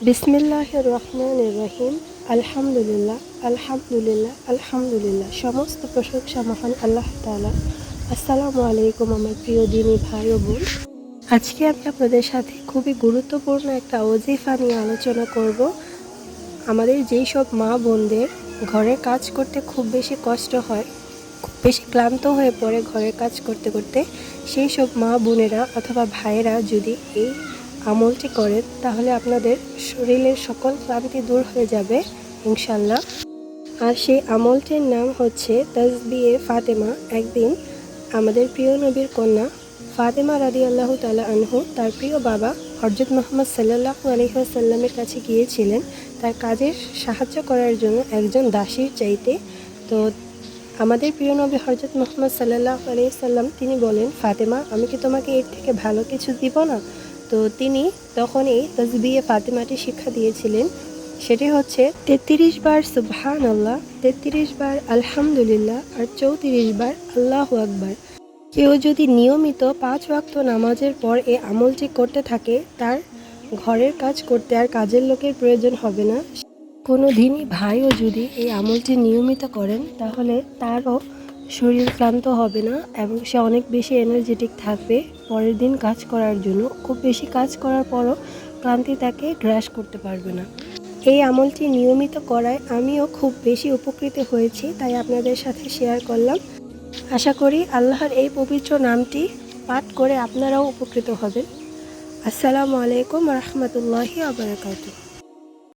বিসমিল্লাহির রহমানির রহিম। আলহামদুলিল্লাহ, আলহামদুলিল্লাহ, আলহামদুলিল্লাহ। সমস্ত প্রশংসা মহান আল্লাহ তাআলা। আসসালামু আলাইকুম আমার প্রিয় দিনী ভাই ও বোন। আজকে আমি আপনাদের সাথে খুবই গুরুত্বপূর্ণ একটা ওজিফা নিয়ে আলোচনা করব। আমাদের যেই সব মা বোনদের ঘরের কাজ করতে খুব বেশি কষ্ট হয়, খুব বেশি ক্লান্ত হয়ে পড়ে ঘরের কাজ করতে করতে, সেই সব মা বোনেরা অথবা ভাইয়েরা যদি এই আমলটি করেন তাহলে আপনাদের শরীরের সকল ক্লান্তি দূর হয়ে যাবে ইনশাল্লাহ। আর সেই আমলটির নাম হচ্ছে তাসবিহে ফাতেমা। একদিন আমাদের প্রিয় নবীর কন্যা ফাতেমা রাদিয়াল্লাহু তাআলা আনহু তার প্রিয় বাবা হযরত মুহাম্মদ সাল্লাল্লাহু আলাইহি ওয়াসাল্লামের কাছে গিয়েছিলেন তার কাজের সাহায্য করার জন্য একজন দাসীর চাইতে। তো আমাদের প্রিয় নবী হযরত মুহাম্মদ সাল্লাল্লাহু আলাইহি ওয়াসাল্লাম তিনি বলেন, ফাতেমা, আমি কি তোমাকে এর থেকে ভালো কিছু দিব না? তো তিনি তখন এই তাসবিহে ফাতেমাটি শিক্ষা দিয়েছিলেন। সেটি হচ্ছে ৩৩ বার সুবহানাল্লাহ, ৩৩ বার আলহামদুলিল্লাহ আর ৩৪ বার আল্লাহু আকবার। কেউ যদি নিয়মিত ৫ ওয়াক্ত নামাজের পর এই আমলটি করতে থাকে, তার ঘরের কাজ করতে আর কাজের লোকের প্রয়োজন হবে না। কোনো দিনই ভাইও যদি এই আমলটি নিয়মিত করেন তাহলে তারও শরীর ক্লান্ত হবে না এবং সে অনেক বেশি এনার্জেটিক থাকবে পরের দিন কাজ করার জন্য। খুব বেশি কাজ করার পরও ক্লান্তি তাকে গ্রাস করতে পারবে না। এই আমলটি নিয়মিত করায় আমিও খুব বেশি উপকৃত হয়েছি, তাই আপনাদের সাথে শেয়ার করলাম। আশা করি আল্লাহর এই পবিত্র নামটি পাঠ করে আপনারাও উপকৃত হবেন। আসসালামু আলাইকুম ওয়া রাহমাতুল্লাহি ওয়া বারাকাতুহু।